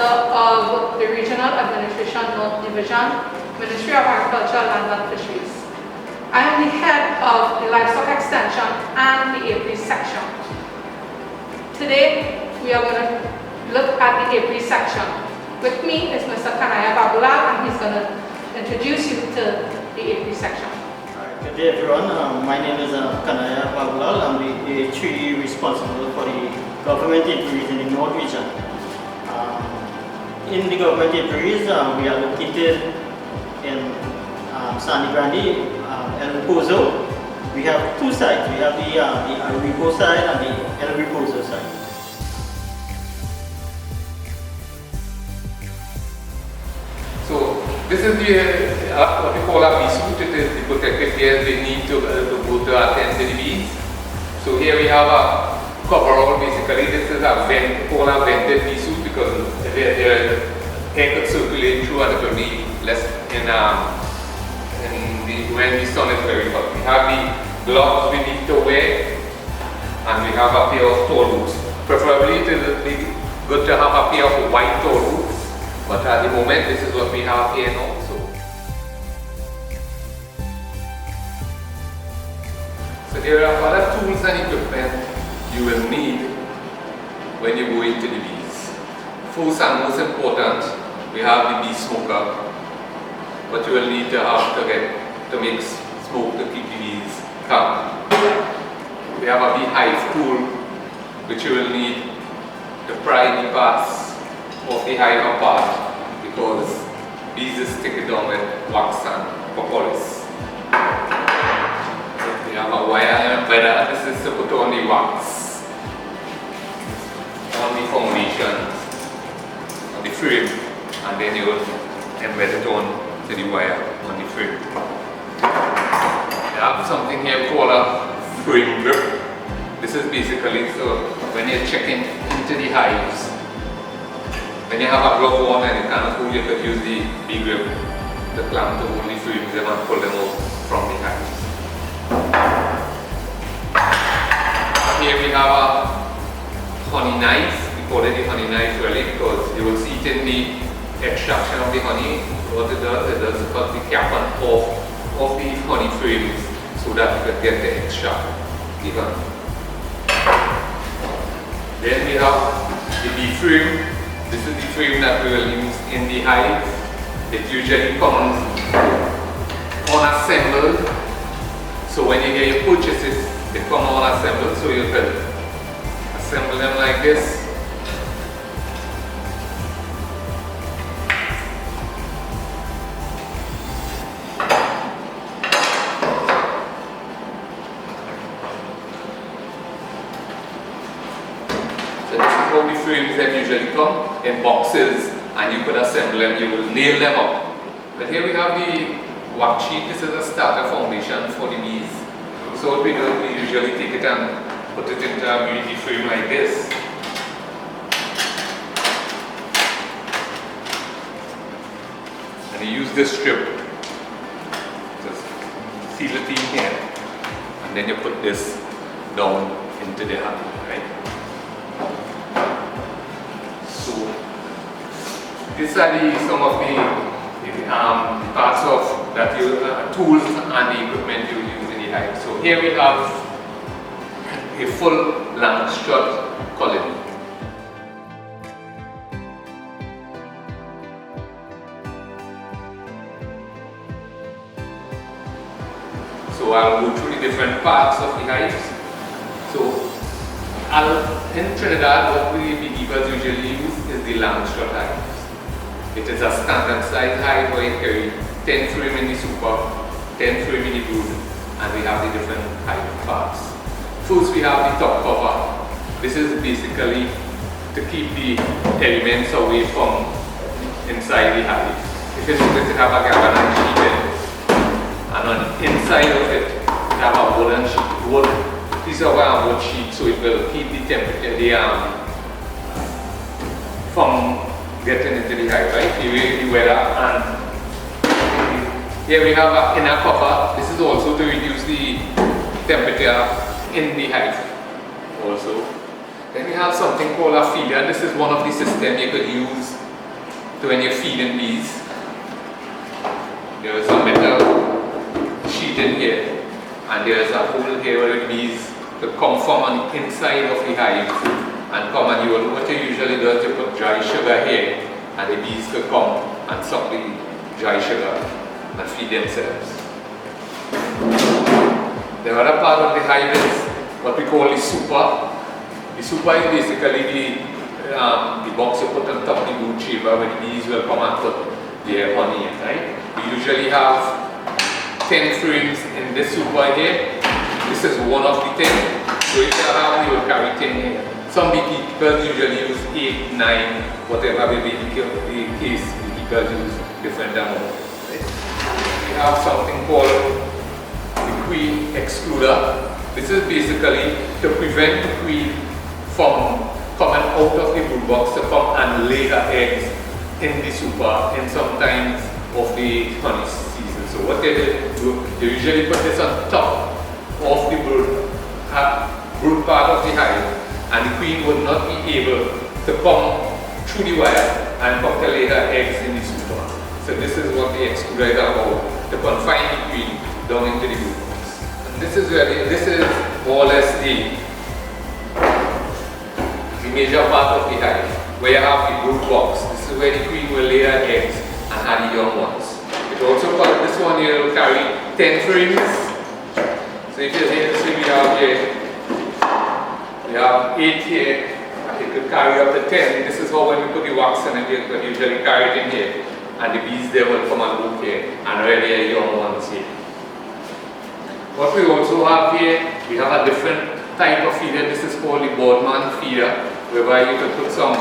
Officer of the Regional Administration North Division, Ministry of Agriculture, Land and Fisheries. I am the head of the Livestock Extension and the Apiary Section. Today, we are going to look at the Apiary Section. With me is Mr. Kanaya Babulal, and he's going to introduce you to the Apiary Section. Good day everyone, my name is Kanaya Babulal. I'm the HE responsible for the government apiaries in the North region. In the government apiaries, we are located in Sandy Grande, El Reposo. We have two sides. We have the Reposo side and the El Reposo side. So this is the what we call a bee suit. It is the protective gear they need to go to attend to the bees. So here we have a coverall. Basically, this is a vented bee suit because the air could circulate through and it will be less when the sun is very hot. We have the gloves we need to wear, and we have a pair of tall boots. Preferably, it will be good to have a pair of white tall boots. But at the moment, this is what we have here now. So there are other tools and equipment you will need when you go into the bees. First and most important, we have the bee smoker. What you will need to have to make smoke to keep the bees calm. We have a beehive tool, which you will need to pry the parts of the hive apart, because bees is stick it down with wax and propolis. We have a wire embedded. This is to put on the wax on the foundation, on the frame, and then you will embed it on to the wire on the frame. We have something here called a frame grip. This is basically so when you're checking into the hives, when you have a glove on and you cannot pull, you could use the bee grip to clamp to hold the frames and pull them out from the hives. Here we have a honey knife. We call it the honey knife really because you will see it in the extraction of the honey. What it does cut the cap off of the honey frames so that you can get the extract the honey. Then we have the bee frame. This is the frame that we will use in the hive. It usually comes unassembled. So when you get your purchases, they come unassembled, so you can assemble them like this. So this is how the frames that usually come in boxes, and you could assemble them, you will nail them up. But here we have the wax sheet. This is a starter foundation for the bees. So what we do, we usually take it and put it into a bee frame like this. And you use this strip, just seal it in here, and then you put this down into the hand, right? So these are some of the parts of that you tools and the equipment you use in the hive. So here we have a full long strut colony. So I'll go through the different parts of the hives. So in Trinidad, what we beekeepers usually use is the long strut hives. It is a standard size hive where you carry 10 frame in the super, 10 frame in the brood, and we have the different hive parts. First we have the top cover. This is basically to keep the elements away from inside the hive. If you notice, it have a galvanized sheet in, and on the inside of it, it have a wooden sheet, piece of wood sheet, so it will keep the temperature, from getting into the hive, right? The weather. And here we have an inner cover. This is also to reduce the temperature in the hive also. Then we have something called a feeder. This is one of the systems you could use So when you're feeding bees, there is a metal sheet in here, and there is a hole here where the bees could come from on the inside of the hive and come, and what you usually do is you put dry sugar here, and the bees could come and suck the dry sugar and feed themselves. The other part of the hive is what we call the super. The super is basically the box you put on top of the brood chamber where the bees will come and put their honey in, right? We usually have 10 frames in this super here. This is one of the 10. So if you have, you will carry 10 here. Some beekeepers usually use 8, 9, whatever the case, beekeepers use different amounts. Right? We have something called the queen excluder. This is basically to prevent the queen from coming out of the brood box to come and lay her eggs in the super in some times of the honey season. So what they do, they usually put this on top of the brood part of the hive, and the queen would not be able to come through the wire and come to lay her eggs in the super. So this is what the excluder is about, to confine the queen down into the brood box. And this is more or less the major part of the hive, where you have the brood box. This is where the queen will lay her eggs and have the young ones. It also called, this one here will carry 10 frames. So if you see this, we have 8 here, and it could carry up to 10. This is how when we put the wax in it, you could usually carry it in here, and the bees there will come and look here and ready a young ones here. What we also have here, we have a different type of feeder. This is called the Boardman feeder, whereby you can put some,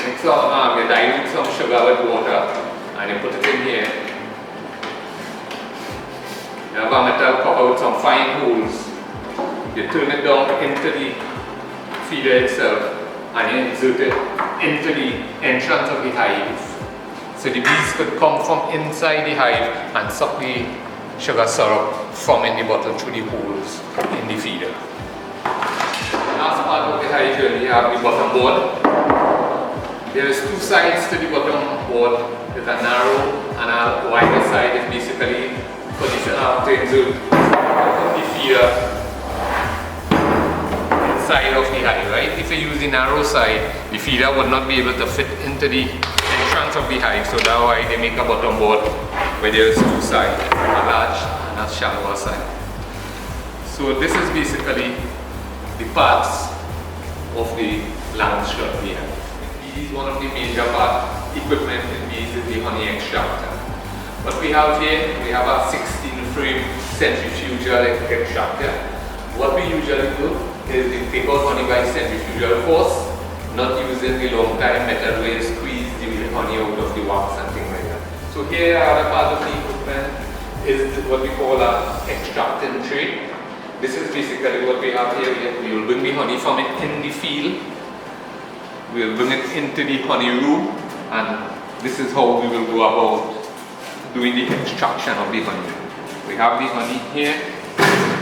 you dilute some sugar with water and you put it in here. You have a metal cover with some fine holes. You turn it down into the feeder itself and you insert it into the entrance of the hive. So the bees could come from inside the hive and suck the sugar syrup from in the bottle through the holes in the feeder. Last part of the hive here, we have the bottom board. There is two sides to the bottom board. There's a narrow and a wider side. It's basically for the feeder inside of the hive, right? If you use the narrow side, the feeder would not be able to fit into the entrance of the hive. So that's why they make a bottom board where there is two sides, a large and a shallower side. So this is basically the parts of the land strut here. Bees, one of the major equipment in bees is the honey extractor. What we have here, we have a 16-frame centrifugal extractor. What we usually do is we take out honey by centrifugal force, not using the long time method where you squeeze the honey out of the wax and things like that. So here, other part of the equipment is what we call an extracting tray. This is basically what we have here. We will bring the honey from it in the field. We will bring it into the honey room, and this is how we will go about doing the extraction of the honey. We have the honey here.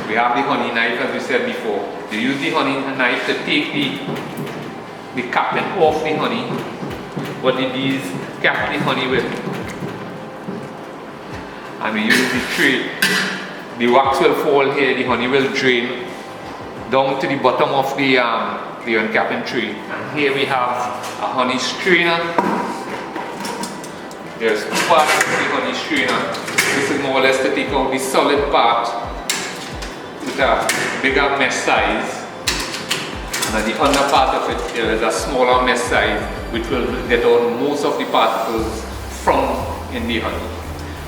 We have the honey knife, as we said before. We use the honey knife to take the capping off the honey, what the bees cap the honey with. And we use the tray. The wax will fall here, the honey will drain down to the bottom of the uncapping tray. And here we have a honey strainer. There's two parts of the honey strainer. This is more or less to take out the solid part with a bigger mesh size. And at the under part of it, there is a smaller mesh size which will get out most of the particles from in the honey.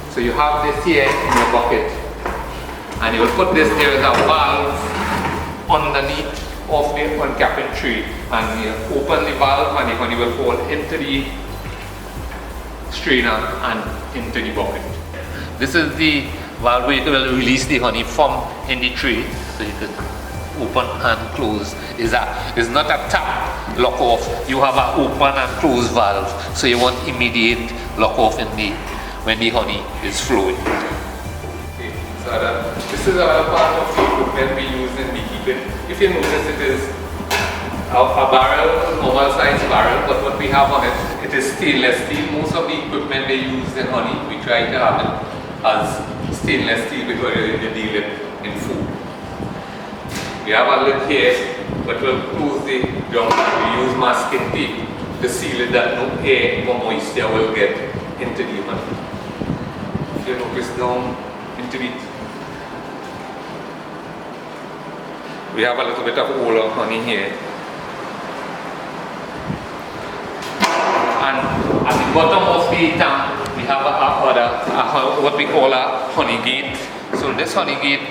So you have this here in your bucket, and you will put this, there is a valve underneath of the uncapping tray, and you open the valve and the honey will fall into the strainer and into the bucket. This is the valve where you will release the honey from in the tray, so you can open and close. It's not a tap lock off, you have an open and close valve, so you want immediate lock off when the honey is flowing. Okay, so this is another part of the equipment we use in beekeeping. If you notice, it is a barrel, normal size barrel, but what we have on it, it It is stainless steel. Most of the equipment they use in honey, we try to have it as stainless steel because you deal it in food. We have a lid here, but we'll close the drum. We use masking tape to seal it that no air or moisture will get into the honey. If you notice down into it, we have a little bit of oil of honey here. And at the bottom of the tank, we have what we call a honey gate. So this honey gate,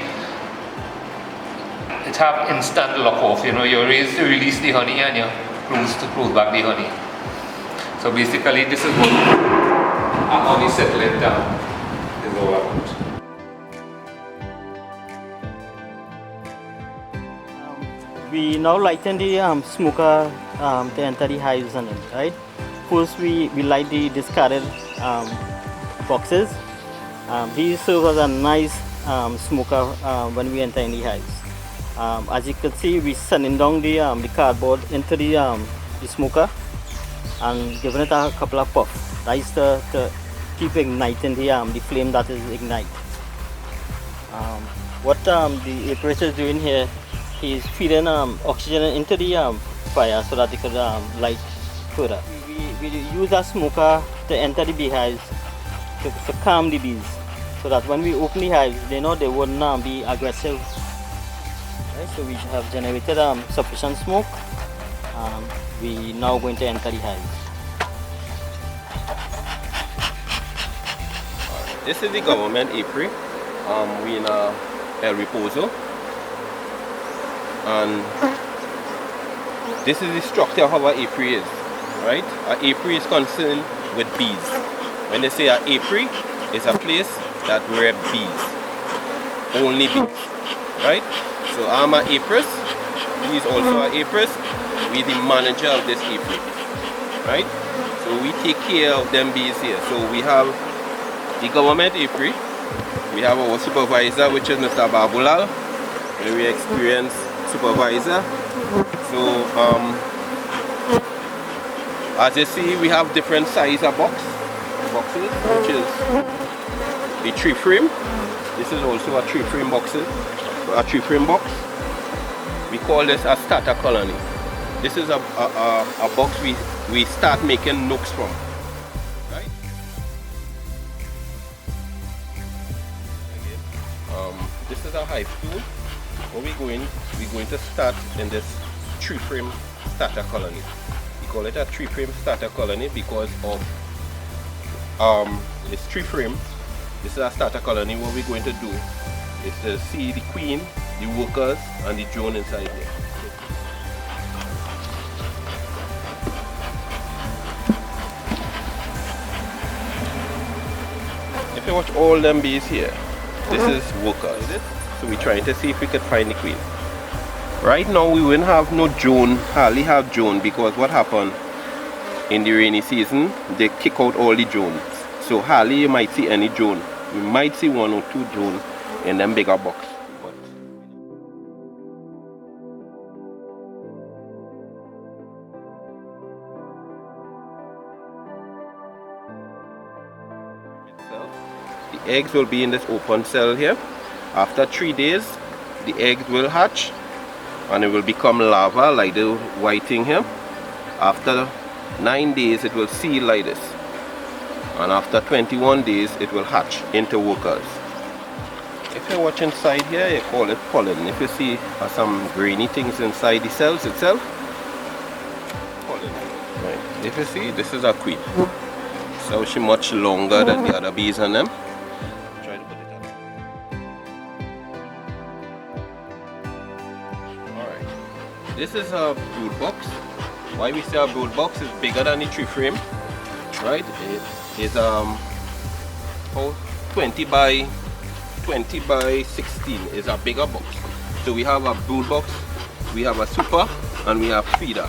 it have instant lock off. You know, you release the honey and you close back the honey. So basically, this is what a honey settling tank is all about. We now lighten the smoker to enter the hives on it, right? First we light the discarded boxes. These serve as a nice smoker when we enter in the hives. As you can see, we're sending down the cardboard into the smoker and giving it a couple of puffs. That is to keep igniting the flame that is ignite. What the apiary is doing here, he's feeding oxygen into the fire so that it could light further. We use a smoker to enter the beehives to calm the bees, so that when we open the hives, they know they wouldn't be aggressive. Right, so we have generated sufficient smoke. We now going to enter the hives. This is the government apiary. We in Reposo, and this is the structure of how our apiary is. Right? Our apiary is concerned with bees. When they say our apiary, it's a place that rear bees, only bees. Right? So I'm an apiarist. He is also an apiarist. We're the manager of this apiary. Right? So we take care of them bees here. So we have the government apiary. We have our supervisor, which is Mr. Babulal, a very experienced supervisor. So as you see, we have different size of boxes, which is the tree frame. This is also a tree frame box. We call this a starter colony. This is a box we start making nooks from. Right? This is a hive tool. What we're going to start in this tree frame starter colony. We call it a tree frame starter colony because of this tree frame. This is a starter colony. What we're going to do is to see the queen, the workers, and the drone inside here. If you watch all them bees here, this is workers. So we're trying to see if we could find the queen. Right now we wouldn't have no drone, hardly have drone, because what happened in the rainy season, they kick out all the drones. So hardly you might see any drone. You might see one or two drones in them bigger box. The eggs will be in this open cell here. After 3 days, the eggs will hatch and it will become larva like the white thing here. After 9 days, it will seal like this. And after 21 days, it will hatch into workers. If you watch inside here, you call it pollen. If you see some grainy things inside the cells itself, pollen. Right. If you see, this is a queen. So she's much longer than the other bees on them. Try to put it up. Alright. This is a brood box. Why we say a brood box is bigger than the tree frame. Right? It is 20 by 16 is a bigger box. So we have a brood box, we have a super, and we have feeder.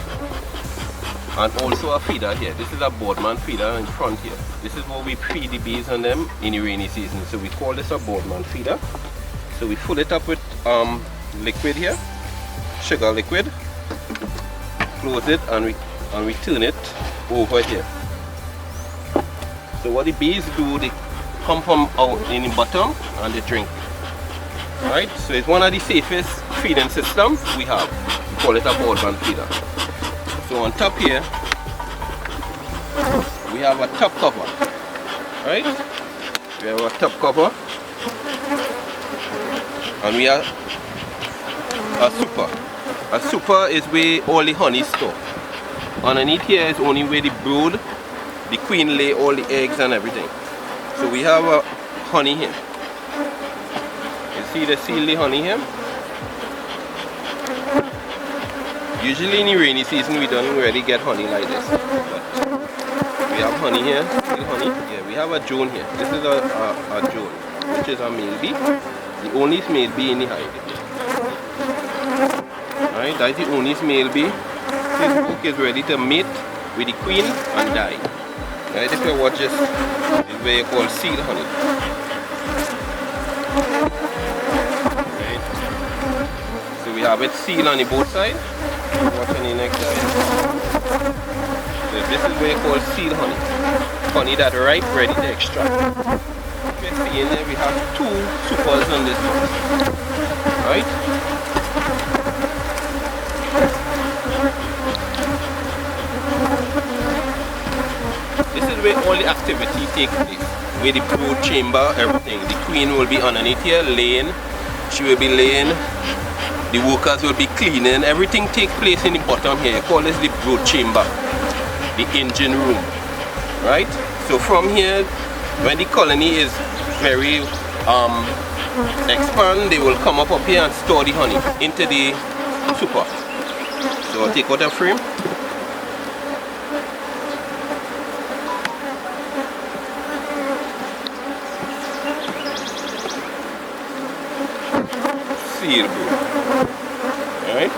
And also a feeder here. This is a boardman feeder in front here. This is what we feed the bees on them in the rainy season. So we call this a boardman feeder. So we fill it up with liquid here, sugar liquid, close it, and we turn it over here. So what the bees do, they come from out in the bottom and they drink. Right? So it's one of the safest feeding systems we have. We call it a broadband feeder. So on top here, we have a top cover. Right? We have a top cover. And we have a super. A super is where all the honey store. Underneath here is only where the brood, the queen lay all the eggs and everything. So we have a honey here. You see the seal the honey here? Usually in the rainy season we don't really get honey like this. But we have honey here. See honey? Yeah, we have a drone here. This is a drone, which is a male bee. The only male bee in the hive. Alright, that's the only male bee. This book is ready to mate with the queen and die. Right, if you watch this, it's where you call seal honey. Right. So we have it sealed on the both sides. Watch on the next side. So this is where you call seal honey. Honey that ripe, ready to extract. If you see in there, we have two supers on this box. Right? This is where all the activity takes place. Where the brood chamber, everything. The queen will be underneath here, laying. She will be laying. The workers will be cleaning. Everything takes place in the bottom here. You call this the brood chamber. The engine room. Right? So from here, when the colony is very expand, they will come up here and store the honey into the super. So I'll take out a frame. Seal brood. Alright?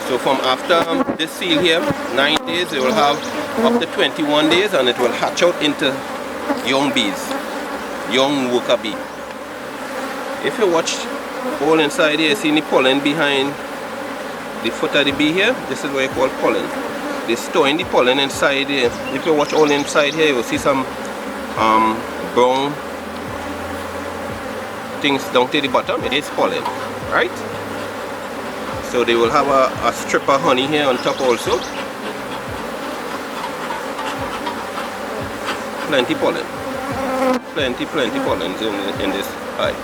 So from after this seal here, 9 days, they will have up to 21 days and it will hatch out into young bees, young worker bee. If you watch all inside here, see the pollen behind the foot of the bee here? This is what you call pollen. They store in the pollen inside here. If you watch all inside here, you will see some brown things down to the bottom. It is pollen, right? So they will have a strip of honey here on top also. Plenty pollen. Plenty pollen in this hive.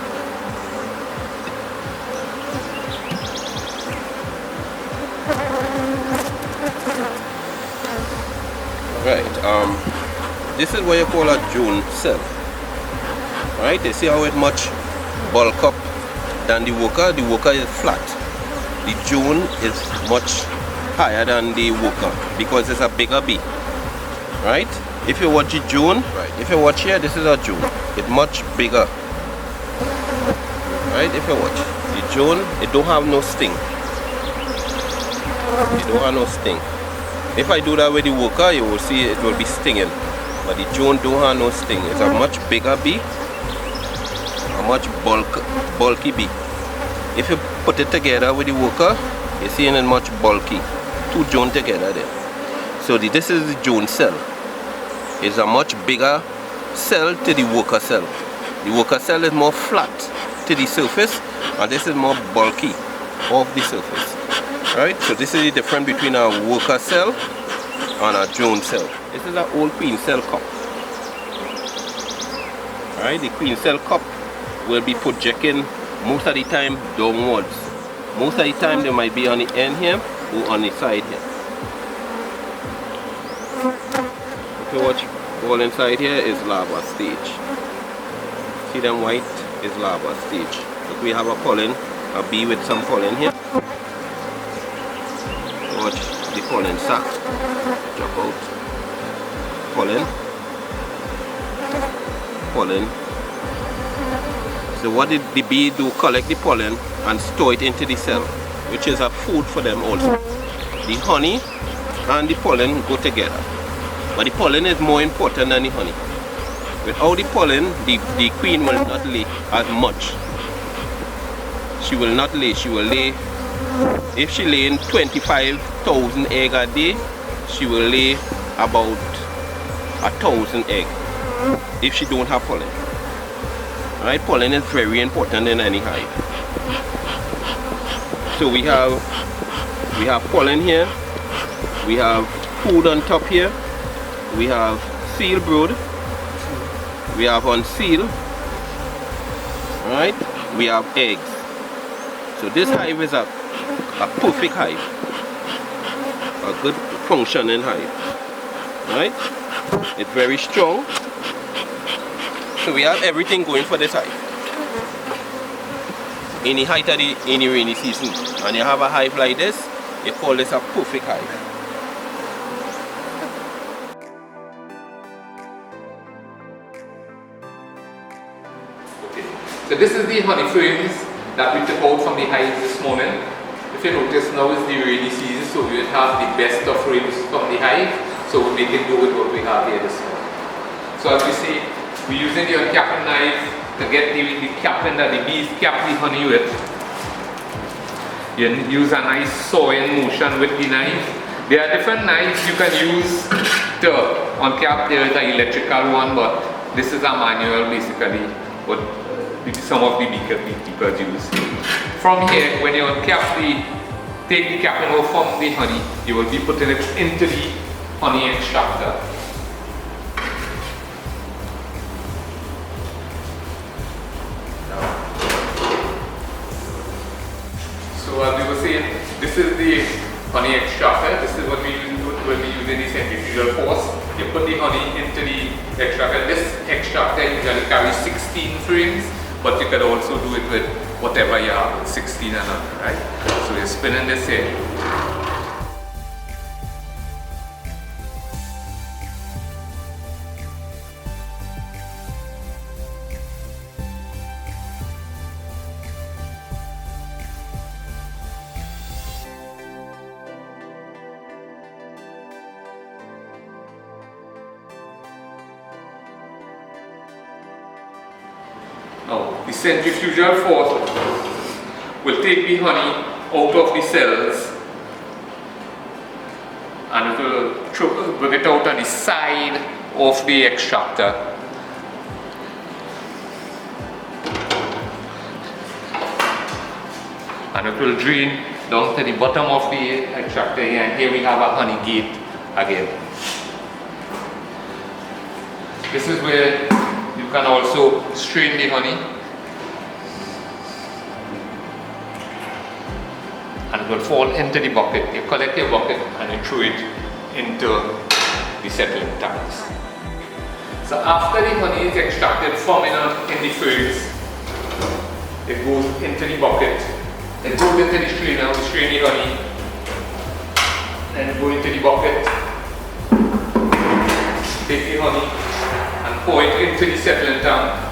Right, this is what you call a drone cell. Right, you see how it much bulk up than the worker. The worker is flat. The drone is much higher than the worker because it's a bigger bee. Right? If you watch the drone, right, if you watch here, this is a drone. It's much bigger. Right? If you watch the drone, it don't have no sting. It don't have no sting. If I do that with the worker, you will see it will be stinging. But the drone don't have no sting. It's a much bigger bee, a much bulky bee. If you put it together with the worker, you see it much bulky. Two drone together there. So this is the drone cell. It's a much bigger cell to the worker cell. The worker cell is more flat to the surface, and this is more bulky off the surface. Right? So this is the difference between a worker cell and a drone cell. This is an old queen cell cup. Right? The queen cell cup will be projecting most of the time downwards. Most of the time they might be on the end here or on the side here. If you watch, all inside here is larva stage. See them white is larva stage. Look, we have a pollen, a bee with some pollen here. Watch the pollen sac drop out. Pollen. Pollen. So what did the bee do? Collect the pollen and store it into the cell, which is a food for them also. The honey and the pollen go together. But the pollen is more important than the honey. Without the pollen, the queen will not lay as much. She will not lay. She will lay, if she lays 25,000 eggs a day, she will lay about 1,000 eggs. if she don't have pollen. Alright, pollen is very important in any hive. So we have pollen here, we have food on top here, we have seal brood, we have unsealed, right? We have eggs. So this hive is a perfect hive, a good functioning hive, right? It's very strong. So we have everything going for this hive. In the height of the rainy season, and you have a hive like this, you call this a perfect hive. Okay, so this is the honey frames that we took out from the hive this morning. If you notice, now is the rainy season, so we will have the best of frames from the hive. So we're making do with what we have here this morning. So as we see, we're using the uncapping knife to get the capping that the bees cap the honey with. You use a nice sawing motion with the knife. There are different knives you can use to uncap. There is an electrical one, but this is a manual basically, what some of the beekeepers use. From here, when you uncap take the capping off from the honey, you will be putting it into the honey extractor. So as we were saying, this is the honey extractor. This is what we use when we use the centrifugal force. You put the honey into the extractor. This extractor usually carries 16 frames, but you can also do it with whatever you have, 16 and under, right? So you're spinning this here. Now, the centrifugal force will take the honey out of the cells and it will bring it out on the side of the extractor. And it will drain down to the bottom of the extractor here, and here we have a honey gate again. This is where you can also strain the honey, and it will fall into the bucket. You collect your bucket and you throw it into the settling tanks. So after the honey is extracted from in the frames, it goes into the bucket, it goes into the strainer, we strain the honey, then it goes into the bucket, take the honey, pour it into the settling tank.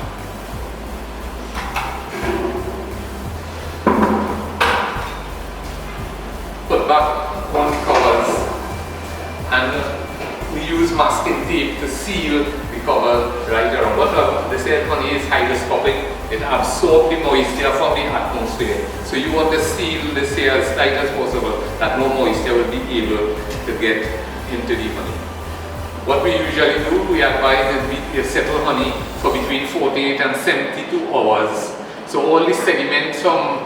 Put back on the covers, and we use masking tape to seal the cover right around. But this here honey is hygroscopic. It absorbs the moisture from the atmosphere. So you want to seal this here as tight as possible, that no moisture will be able to get into the honey. What we usually do, we advise is we settle honey for between 48 and 72 hours. So all the sediments from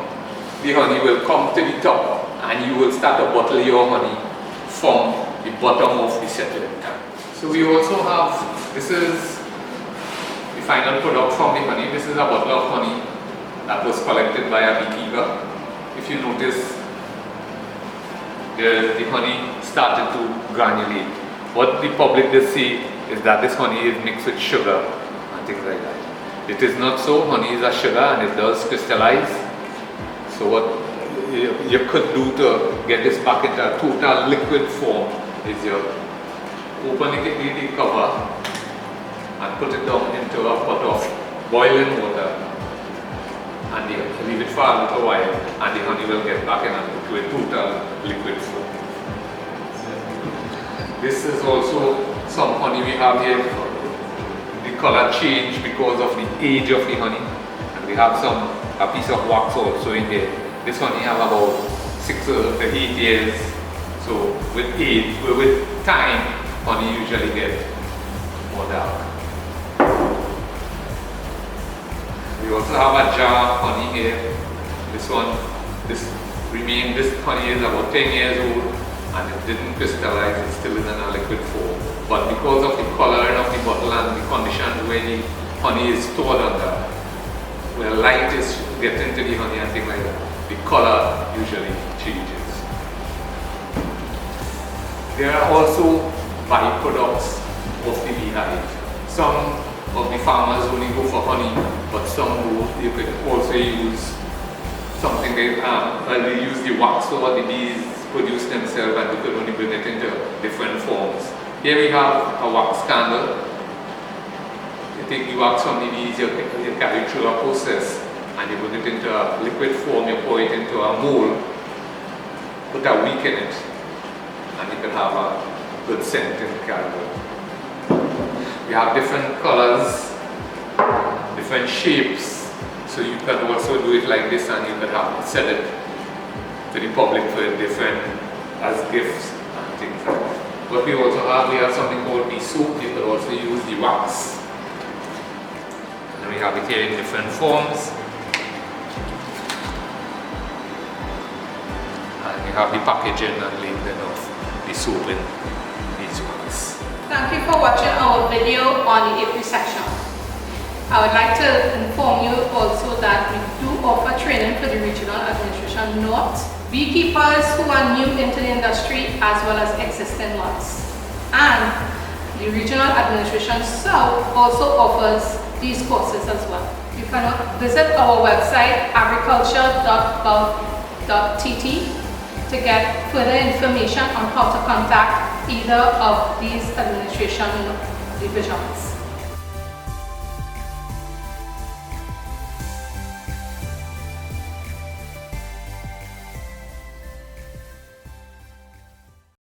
the honey will come to the top, and you will start to bottle your honey from the bottom of the settling tank. So we also have, this is the final product from the honey. This is a bottle of honey that was collected by a beekeeper. If you notice, the honey started to granulate. What the public does see is that this honey is mixed with sugar and things like that. It is not so. Honey is a sugar and it does crystallize. So what you could do to get this back into a total liquid form is you open the cover and put it down into a pot of boiling water, and you leave it for a little while, and the honey will get back into a total liquid form. This is also some honey we have here. The color changed because of the age of the honey, and we have a piece of wax also in here. This honey have about 6 to 8 years. So with age, with time, honey usually get more dark. also have a jar of honey here. This honey is about 10 years old and it didn't crystallize, it's still in a liquid form. But because of the coloring of the bottle and the conditions where the honey is stored under, where light is getting to the honey and things like that, the color usually changes. There are also byproducts of the beehive. Some of the farmers only go for honey, but some you could also use something they use the wax or what the bees produce themselves, and they could only bring it into different forms. Here we have a wax candle. You take the wax from the bees, you carry it through a process, and you bring it into a liquid form, you pour it into a mold, put a wick in it, and you can have a good scent in the candle. We have different colors, different shapes, so you can also do it like this, and you can have sell it to the public for different as gifts and things like that. But we have something called the soap. You can also use the wax, and we have it here in different forms. And we have the packaging and labeling of the soap in these wax. Thank you for watching our video on the Apiary Section. I would like to inform you also that we do offer training for the Regional Administration North, beekeepers who are new into the industry as well as existing ones. And the Regional Administration South also offers these courses as well. You can visit our website agriculture.gov.tt to get further information on how to contact either of these administration divisions.